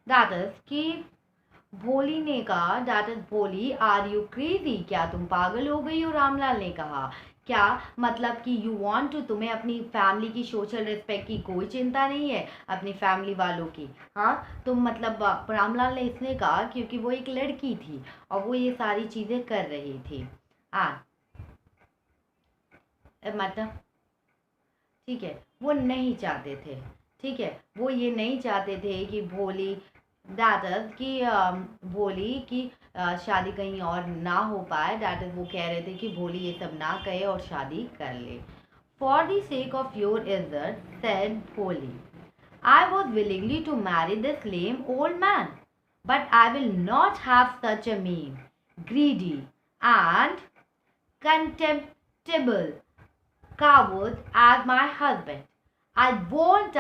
That is कि भोली ने कहा, दैट इज भोली, आर यू क्रेजी, क्या तुम पागल हो गई हो? रामलाल ने कहा, क्या मतलब कि यू वांट टू, तुम्हें अपनी फैमिली की सोशल रिस्पेक्ट की कोई चिंता नहीं है, अपनी फैमिली वालों की? हाँ तुम मतलब रामलाल ने इसने कहा क्योंकि वो एक लड़की थी और वो ये सारी चीज़ें कर रही थी। हाँ मतलब ठीक है, वो नहीं चाहते थे, ठीक है, वो ये नहीं चाहते थे कि भोली, दैट इज कि भोली की शादी कहीं और ना हो पाए, दैट इज वो कह रहे थे कि भोली ये सब ना कहे और शादी कर ले। For the sake of your इज्जत, सेड भोली, I was willingly to marry this lame old man, but I will not have such a mean, greedy, and contemptible coward as my husband. I won't.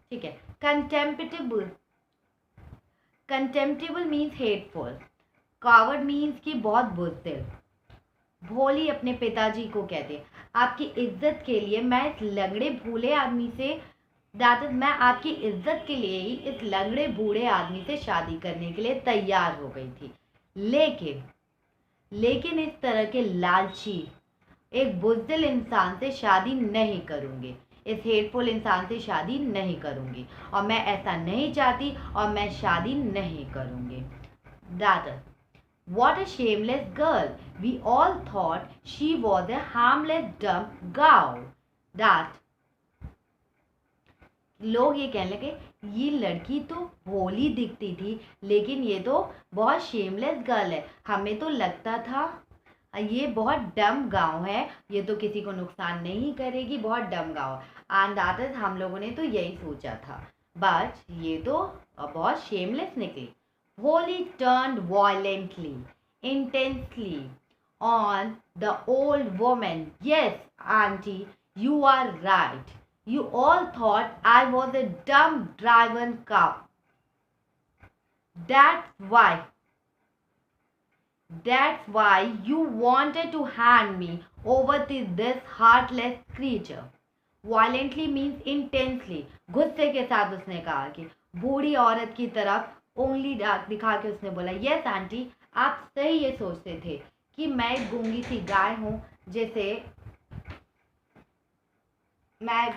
ठीक है, contemptible, contemptible means hateful, coward means कि बहुत बुज़दिल। भोली अपने पिताजी को कहते, आपकी इज्जत के लिए मैं इस लंगड़े भूले आदमी से, दैट इज मैं आपकी इज्जत के लिए ही इस लंगड़े बूढ़े आदमी से शादी करने के लिए तैयार हो गई थी, लेकिन लेकिन इस तरह के लालची एक बुज़दिल इंसान से शादी नहीं करूँगी, इस हेटफुल इंसान से शादी नहीं करूँगी, और मैं ऐसा नहीं चाहती और मैं शादी नहीं करूँगी। दादा, what a shameless girl! We all thought she was a harmless dumb cow. That लोग ये कहने लगे, ये लड़की तो भोली दिखती थी लेकिन ये तो बहुत शेमलेस गर्ल है, हमें तो लगता था ये बहुत डम गांव है, ये तो किसी को नुकसान नहीं करेगी, बहुत डम गांव। एंड दैट इज हम लोगों ने तो यही सोचा था, बट ये तो बहुत शेमलेस निकली। Holi turned violently, intensely on the old woman. Yes, auntie, you are right. You all thought I was a dumb driven cow. That's why. That's why you wanted to hand me over to this heartless creature. Violently means intensely. गुस्से के साथ उसने कहा कि बूढ़ी औरत की तरफ उंगली दिखा के उसने बोला, यस आंटी, आप सही ये सोचते थे कि मैं एक गूंगी सी गाय हूँ जिसे मैं,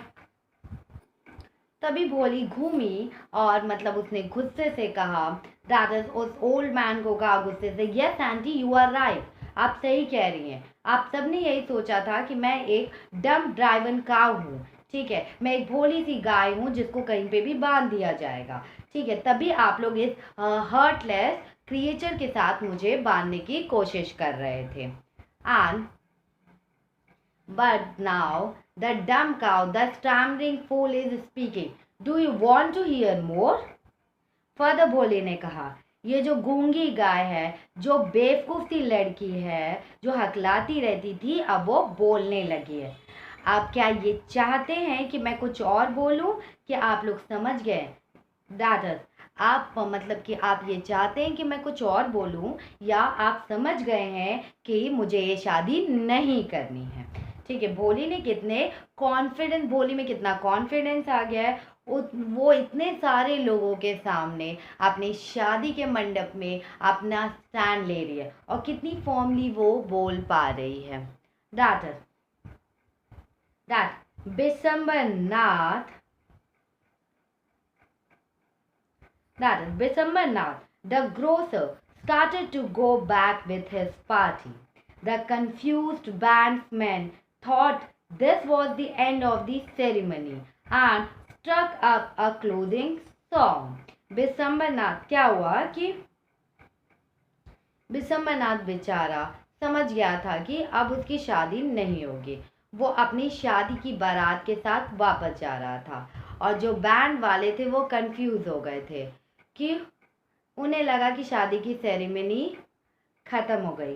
तभी भोली घूमी और मतलब उसने गुस्से से कहा, दैट इज उस ओल्ड मैन को कहा गुस्से से, yes aunty you are right, आप सही कह रही हैं, आप सबने यही सोचा था कि मैं एक डम ड्राइवन काऊ हूँ, ठीक है, मैं एक भोली सी गाय हूँ जिसको कहीं पे भी बांध दिया जाएगा, ठीक है, तभी आप लोग इस हर्टलेस क्रिएचर के साथ मुझे बांधने की कोशिश कर रहे थे। And but now the dumb cow, the stammering fool is speaking. Do you want to hear more? Further Bhole ने कहा, ये जो गूंगी गाय है, जो बेवकूफ सी लड़की है, जो हकलाती रहती थी, अब वो बोलने लगी है। आप क्या ये चाहते हैं कि मैं कुछ और बोलूं कि आप लोग समझ गए? दैट इज, आप मतलब कि आप ये चाहते हैं कि मैं कुछ और बोलूं या आप समझ गए हैं कि मुझे ये शादी नहीं करनी है? ठीक है, भोली ने कितने कॉन्फिडेंस, भोली में कितना कॉन्फिडेंस आ गया है, वो इतने सारे लोगों के सामने अपनी शादी के मंडप में अपना स्टैंड ले रही है और कितनी फॉर्मली वो बोल पा रही है। That is that Bisambarnath, that is Bisambarnath, the grocer, started to go back with his party. The confused bandsman thought this was the end of the ceremony and struck up a closing song. बिसम्बरनाथ, क्या हुआ कि बिसम्बरनाथ बेचारा समझ गया था कि अब उसकी शादी नहीं होगी, वो अपनी शादी की बारात के साथ वापस जा रहा था और जो बैंड वाले थे वो कंफ्यूज हो गए थे कि उन्हें लगा कि शादी की सेरेमनी ख़त्म हो गई।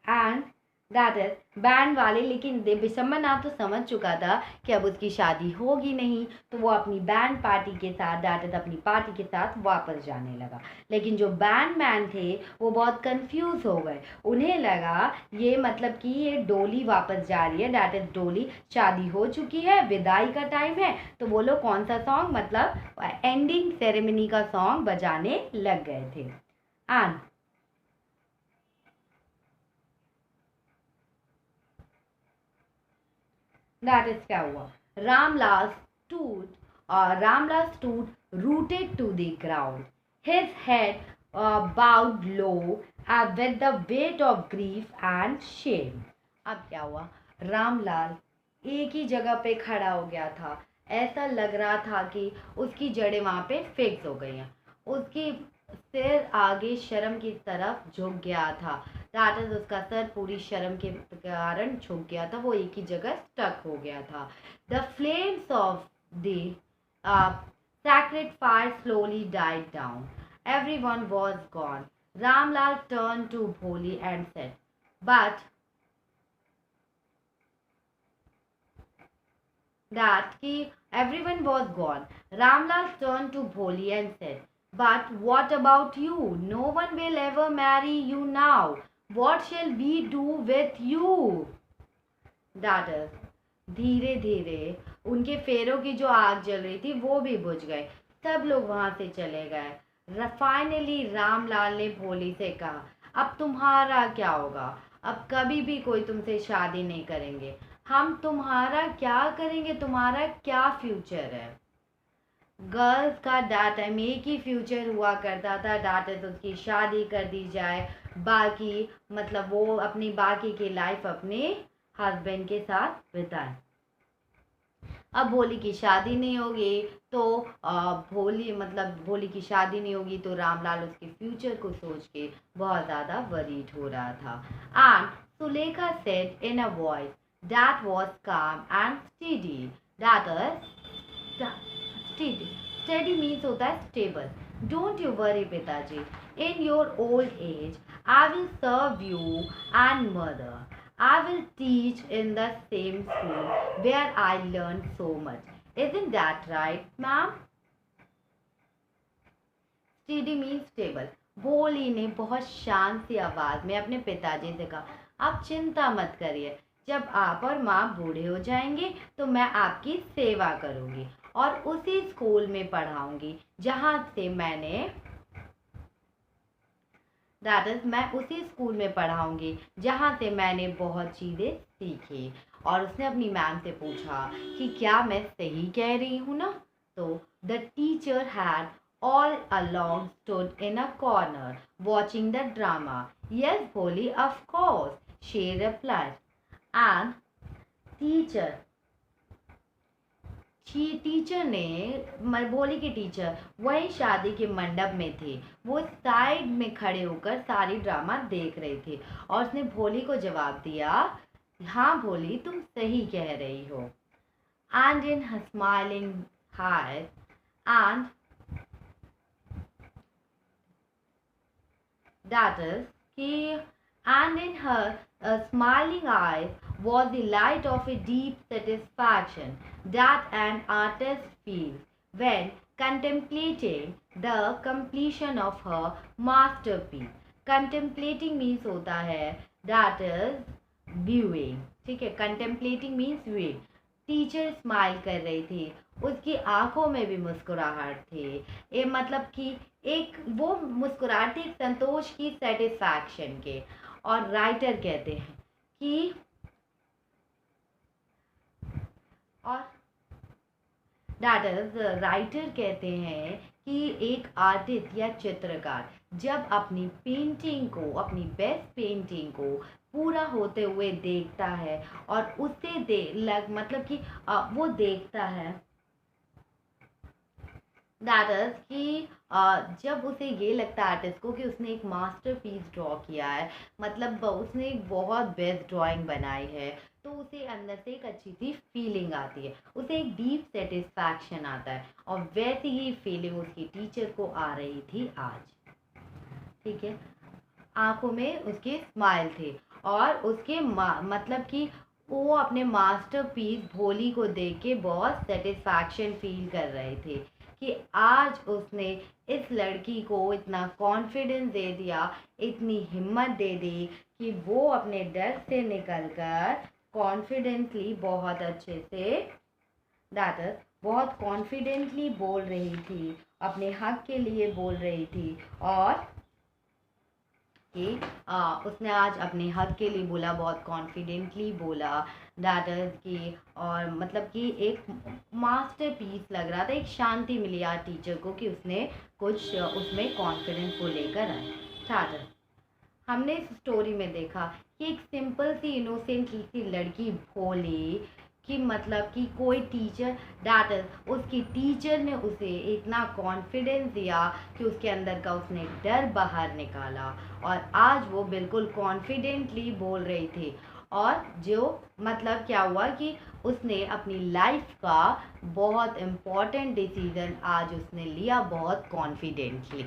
एंड दैट इज बैंड वाले, लेकिन विशंबरनाथ तो समझ चुका था कि अब उसकी शादी होगी नहीं, तो वो अपनी बैंड पार्टी के साथ, दैट इज अपनी पार्टी के साथ वापस जाने लगा। लेकिन जो बैंड मैन थे वो बहुत कंफ्यूज हो गए। उन्हें लगा ये मतलब कि ये डोली वापस जा रही है, दैट इज डोली शादी हो चुकी है, विदाई का टाइम है, तो वो लोग कौन सा सॉन्ग, मतलब एंडिंग सेरेमनी का सॉन्ग बजाने लग गए थे। एंड दैट इज क्या हुआ, Ramlal stood rooted to the ground, his head bowed low with the weight of grief and shame. अब क्या हुआ, रामलाल एक ही जगह पे खड़ा हो गया था। ऐसा लग रहा था कि उसकी जड़ें वहां पे फिक्स हो गई हैं। उसकी सिर आगे शर्म की तरफ झुक गया था, दैट इज उसका सर पूरी शर्म के कारण झुक गया था, वो एक ही जगह स्टक हो गया था। The flames of the sacred fire slowly died down. Everyone was gone. Ramlal turned to Bholi and said, but that he, everyone was gone. Ramlal turned to Bholi and said, but what about you? No one will ever marry you now. What shall we do with you? That is, धीरे धीरे उनके फेरों की जो आग जल रही थी वो भी बुझ गए। सब लोग वहां से चले गए। फाइनली रामलाल ने भोली से कहा, अब तुम्हारा क्या होगा, अब कभी भी कोई तुमसे शादी नहीं करेंगे, हम तुम्हारा क्या करेंगे, तुम्हारा क्या फ्यूचर है। गर्ल्स का दैट टाइम एक ही फ्यूचर हुआ करता था, दैट इज उसकी शादी कर दी जाए, बाकी मतलब वो अपनी बाकी की लाइफ अपने हस्बैंड के साथ बिताए। अब भोली की शादी नहीं होगी तो भोली की शादी नहीं होगी तो रामलाल उसके फ्यूचर को सोच के बहुत ज़्यादा वरीड हो रहा था। And Sulekha said in a voice that was calm and steady, that is steady, steady means होता है स्टेबल। डोंट यू वरी पिताजी, in your old age I will serve you and mother, I will teach in the same school where I learned so much. Isn't that right, ma'am? Steady means stable. भोली ने बहुत शांत सी आवाज में अपने पिताजी से कहा, आप चिंता मत करिए, जब आप और माँ बूढ़े हो जाएंगे तो मैं आपकी सेवा करूंगी और उसी स्कूल में पढ़ाऊंगी जहाँ से मैंने दैट इज मैं उसी स्कूल में पढ़ाऊंगी जहाँ से मैंने बहुत चीज़ें सीखी। और उसने अपनी मैम से पूछा कि क्या मैं सही कह रही हूँ ना। तो the teacher had all along stood in a corner watching the drama. Yes Bholi, of course, she replied. And teacher teacher ने भोली के टीचर वही शादी के मंडप में थे, वो साइड में खड़े होकर सारी ड्रामा देख रहे थे और उसने भोली को जवाब दिया, हाँ भोली तुम सही कह रही हो। And in smiling high and that is कि and in her smiling eyes was the light of a deep satisfaction that an artist feels when contemplating the completion of her masterpiece. Contemplating means होता है that is viewing, ठीक है, contemplating means viewing। Teacher smile कर रही थी, उसकी आंखों में भी मुस्कुराहट थी, ये मतलब कि एक वो मुस्कुराहट थी संतोष की, सेटिस्फैक्शन के। और राइटर कहते हैं कि और दैट इज राइटर कहते हैं कि एक आर्टिस्ट या चित्रकार जब अपनी पेंटिंग को, अपनी बेस्ट पेंटिंग को पूरा होते हुए देखता है और उससे मतलब कि वो देखता है दैट इज कि जब उसे ये लगता है आर्टिस्ट को कि उसने एक मास्टरपीस ड्रॉ किया है, मतलब उसने एक बहुत बेस्ट ड्राइंग बनाई है, तो उसे अंदर से एक अच्छी सी फीलिंग आती है, उसे एक डीप सेटिस्फैक्शन आता है। और वैसी ही फीलिंग उसकी टीचर को आ रही थी आज, ठीक है, आंखों में उसके स्माइल थे। और उसके मतलब कि वो अपने मास्टरपीस भोली को देख के बहुत सेटिस्फैक्शन फील कर रहे थे कि आज उसने इस लड़की को इतना कॉन्फिडेंस दे दिया, इतनी हिम्मत दे दी कि वो अपने डर से निकलकर कॉन्फिडेंटली बहुत अच्छे से बहुत कॉन्फिडेंटली बोल रही थी, अपने हक के लिए बोल रही थी। और कि उसने आज अपने हक के लिए बोला, बहुत कॉन्फिडेंटली बोला दैट इज कि, और मतलब कि एक मास्टरपीस लग रहा था, एक शांति मिली आज टीचर को कि उसने कुछ उसमें कॉन्फिडेंस को लेकर आए। दैट हमने इस स्टोरी में देखा कि एक सिंपल सी इनोसेंट सी लड़की भोली कि मतलब कि कोई टीचर दैट इज उसकी टीचर ने उसे इतना कॉन्फिडेंस दिया कि उसके अंदर का उसने डर बाहर निकाला और आज वो बिल्कुल कॉन्फिडेंटली बोल रही थी। और जो मतलब क्या हुआ कि उसने अपनी लाइफ का बहुत इम्पोर्टेंट डिसीजन आज उसने लिया बहुत कॉन्फिडेंटली।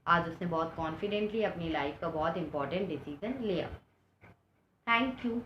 आज उसने बहुत कॉन्फिडेंटली अपनी लाइफ का बहुत इंपॉर्टेंट डिसीजन लिया। Thank you.